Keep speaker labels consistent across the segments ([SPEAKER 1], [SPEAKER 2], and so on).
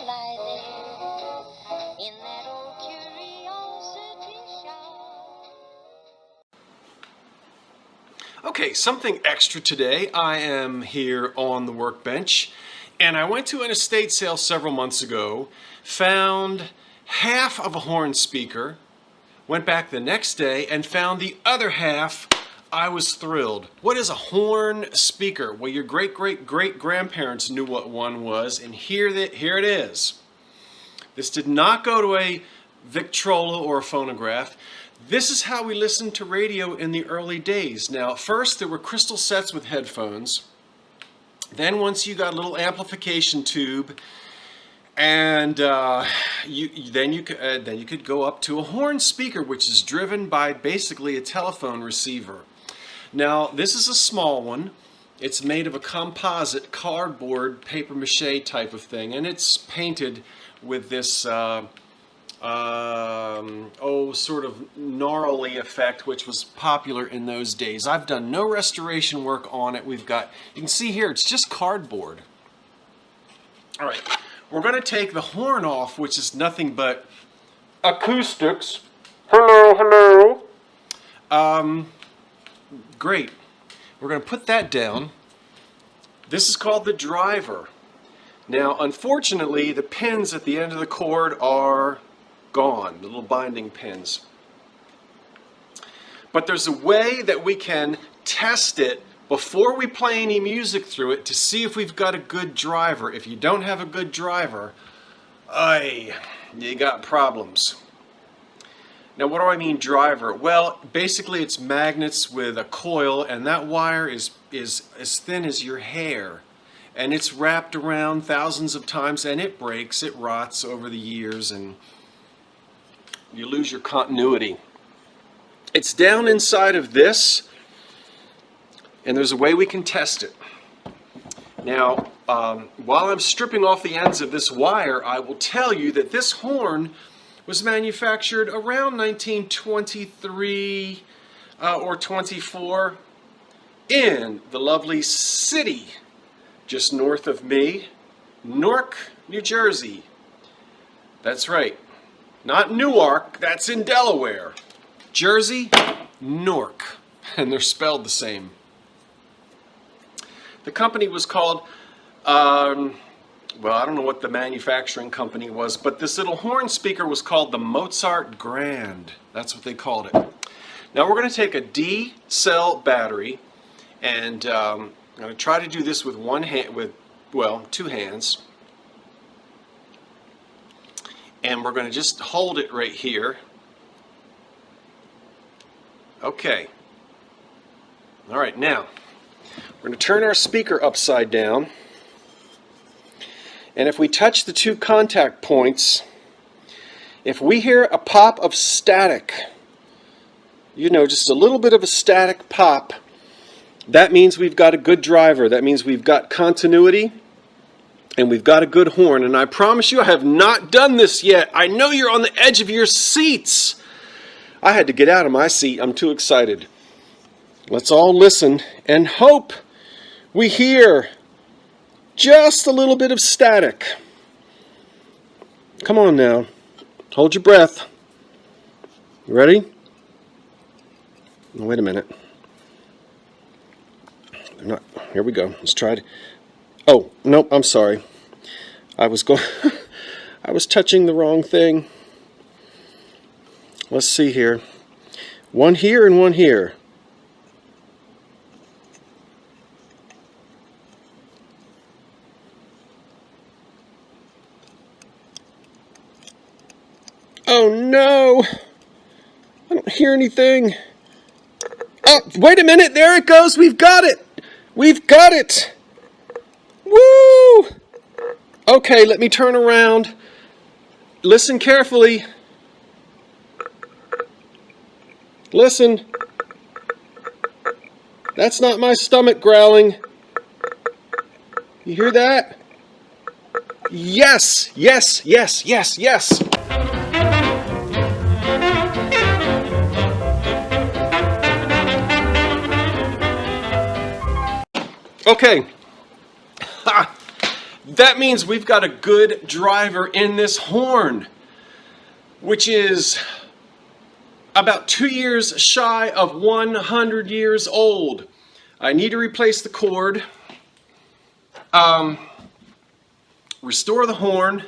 [SPEAKER 1] lie there in that old curiosity shop.
[SPEAKER 2] Okay, something extra today. I am here on the workbench, and I went to an estate sale several months ago, found half of a horn speaker, went back the next day and found the other half. I was thrilled. What is a horn speaker? Well, your great-great-great-grandparents knew what one was, and here it is. This did not go to a Victrola or a phonograph. This is how we listened to radio in the early days. Now, first there were crystal sets with headphones. Then once you got a little amplification tube, and then you could go up to a horn speaker, which is driven by basically a telephone receiver. Now, this is a small one. It's made of a composite cardboard paper mache type of thing, and it's painted with this sort of gnarly effect, which was popular in those days. I've done no restoration work on it. You can see here, it's just cardboard. All right, we're going to take the horn off, which is nothing but acoustics. Hello, hello. Great. We're going to put that down. This is called the driver. Now, unfortunately, the pins at the end of the cord are gone, the little binding pins. But there's a way that we can test it before we play any music through it to see if we've got a good driver. If you don't have a good driver, you got problems. Now, what do I mean driver? Well, basically it's magnets with a coil, and that wire is as thin as your hair. And it's wrapped around thousands of times, and it breaks, it rots over the years, and you lose your continuity. It's down inside of this, and there's a way we can test it. Now, while I'm stripping off the ends of this wire, I will tell you that this horn was manufactured around 1923 or 24 in the lovely city just north of me, Newark, New Jersey. That's right. Not Newark, that's in Delaware. Jersey, Newark, and they're spelled the same. The company was called, well, I don't know what the manufacturing company was, but this little horn speaker was called the Mozart Grand. That's what they called it. Now we're going to take a D-cell battery, and I'm going to try to do this with two hands. And we're going to just hold it right here. Okay. All right, now we're going to turn our speaker upside down. And if we touch the two contact points, if we hear a pop of static, just a little bit of a static pop, that means we've got a good driver. That means we've got continuity, and we've got a good horn. And I promise you, I have not done this yet. I know you're on the edge of your seats. I had to get out of my seat. I'm too excited. Let's all listen and hope we hear just a little bit of static. Come on now. Hold your breath. You ready? Wait a minute. Here we go. Let's try it. Oh, nope, I'm sorry. I was touching the wrong thing. Let's see here. One here and one here. Oh no! I don't hear anything. Oh, wait a minute, there it goes. We've got it. We've got it. Woo! Okay, let me turn around. Listen carefully. Listen. That's not my stomach growling. You hear that? Yes, yes, yes, yes, yes. Okay. That means we've got a good driver in this horn, which is about 2 years shy of 100 years old. I need to replace the cord, restore the horn,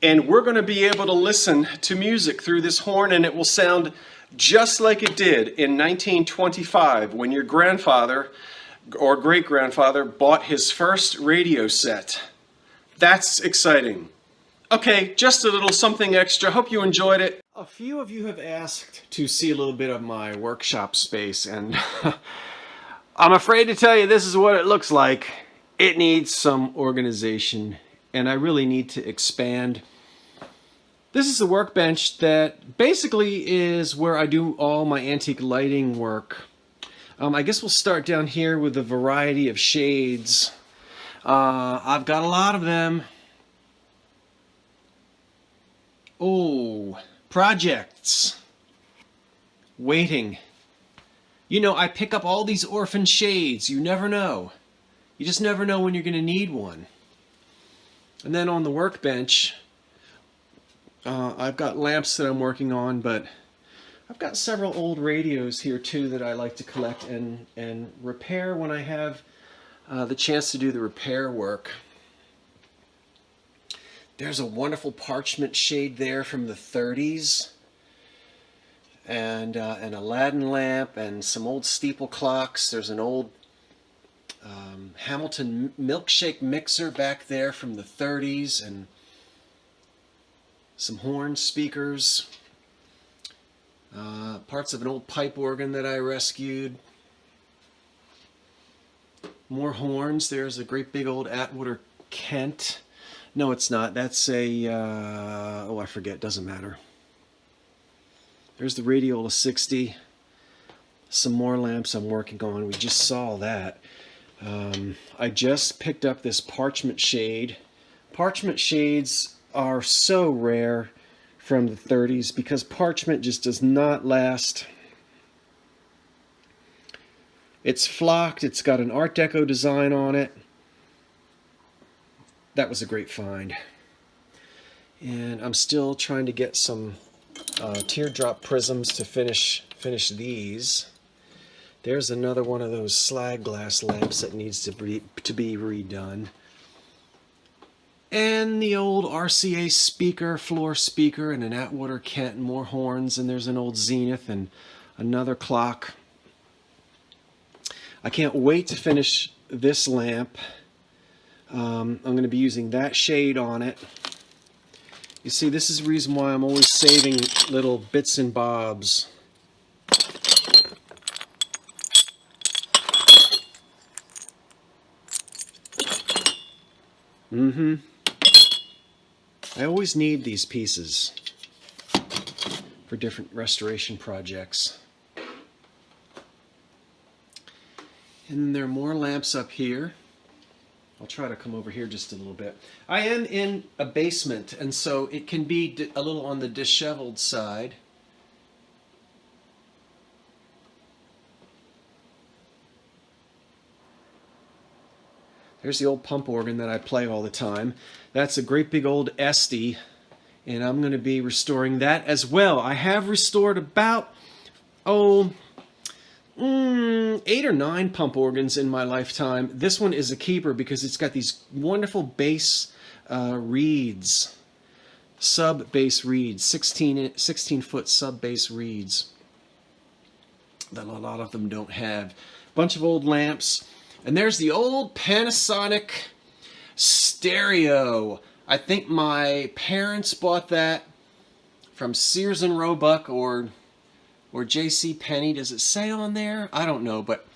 [SPEAKER 2] and we're going to be able to listen to music through this horn, and it will sound just like it did in 1925 when your grandfather or great-grandfather bought his first radio set. That's exciting. Okay, just a little something extra. Hope you enjoyed it. A few of you have asked to see a little bit of my workshop space, and I'm afraid to tell you this is what it looks like. It needs some organization, and I really need to expand. This is a workbench that basically is where I do all my antique lighting work. I guess we'll start down here with a variety of shades. I've got a lot of them. Oh, projects. Waiting. You know, I pick up all these orphan shades. You never know. You just never know when you're going to need one. And then on the workbench, I've got lamps that I'm working on, but I've got several old radios here too that I like to collect and repair when I have the chance to do the repair work. There's a wonderful parchment shade there from the 30s, and an Aladdin lamp and some old steeple clocks. There's an old Hamilton milkshake mixer back there from the 30s, and some horn speakers, parts of an old pipe organ that I rescued, more horns. There's a great big old Atwater Kent. No, it's not. That's a, oh, I forget. Doesn't matter. There's the Radiola 60. Some more lamps I'm working on. We just saw that. I just picked up this parchment shade. Parchment shades are so rare from the 30s because parchment just does not last. It's flocked. It's got an Art Deco design on it. That was a great find. And I'm still trying to get some teardrop prisms to finish these. There's another one of those slag glass lamps that needs to be redone. And the old RCA speaker, floor speaker, and an Atwater Kent, and more horns, and there's an old Zenith and another clock. I can't wait to finish this lamp. I'm going to be using that shade on it. You see, this is the reason why I'm always saving little bits and bobs. I always need these pieces for different restoration projects. And there are more lamps up here. I'll try to come over here just a little bit. I am in a basement, and so it can be a little on the disheveled side. There's the old pump organ that I play all the time. That's a great big old Esty, and I'm going to be restoring that as well. I have restored about, 8 or 9 pump organs in my lifetime. This one is a keeper because it's got these wonderful bass reeds, sub-bass reeds, 16-foot sub-bass reeds that a lot of them don't have. Bunch of old lamps. And there's the old Panasonic stereo. I think my parents bought that from Sears and Roebuck or J.C. Penney. Does it say on there? I don't know, but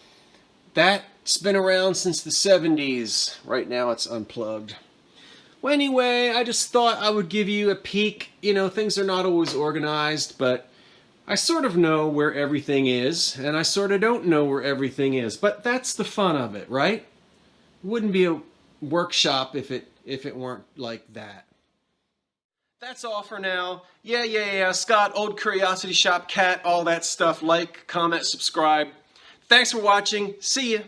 [SPEAKER 2] that's been around since the 70s. Right now it's unplugged. Well, anyway, I just thought I would give you a peek. You know, things are not always organized, but I sort of know where everything is, and I sort of don't know where everything is. But that's the fun of it, right? It wouldn't be a workshop if it weren't like that. That's all for now. Yeah. Scott, Old Curiosity Shop, Cat, all that stuff. Like, comment, subscribe. Thanks for watching. See ya.